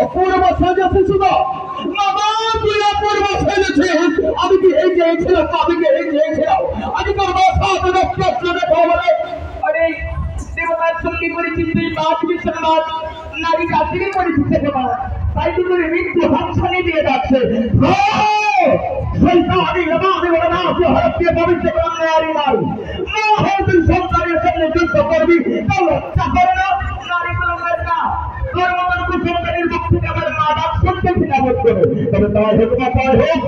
অপূর্ব সাজাতে শুধু অপূর্ব সাজেছে। আমি কি এই চেয়েছিলাম, আমি কি এই চেয়েছিলাম, আমি তোর বলে আরে দেবতার সঙ্গে করেছিস তুই পাঁচ বিশ্বনাথ, নারী জাতিকে করেছিস দেবতা, তাই তো তুমি মৃত্যু হাতছানি দিয়ে যাচ্ছে। সন্তানের সামনে যুদ্ধ করবি, লজ্জা করে না? নারী কলমের না তোর মতন কুসন্তানের মুখ থেকে আমার মা বাপ সত্যি কিনা বোধ করে, তবে তাই হোক না তাই হোক।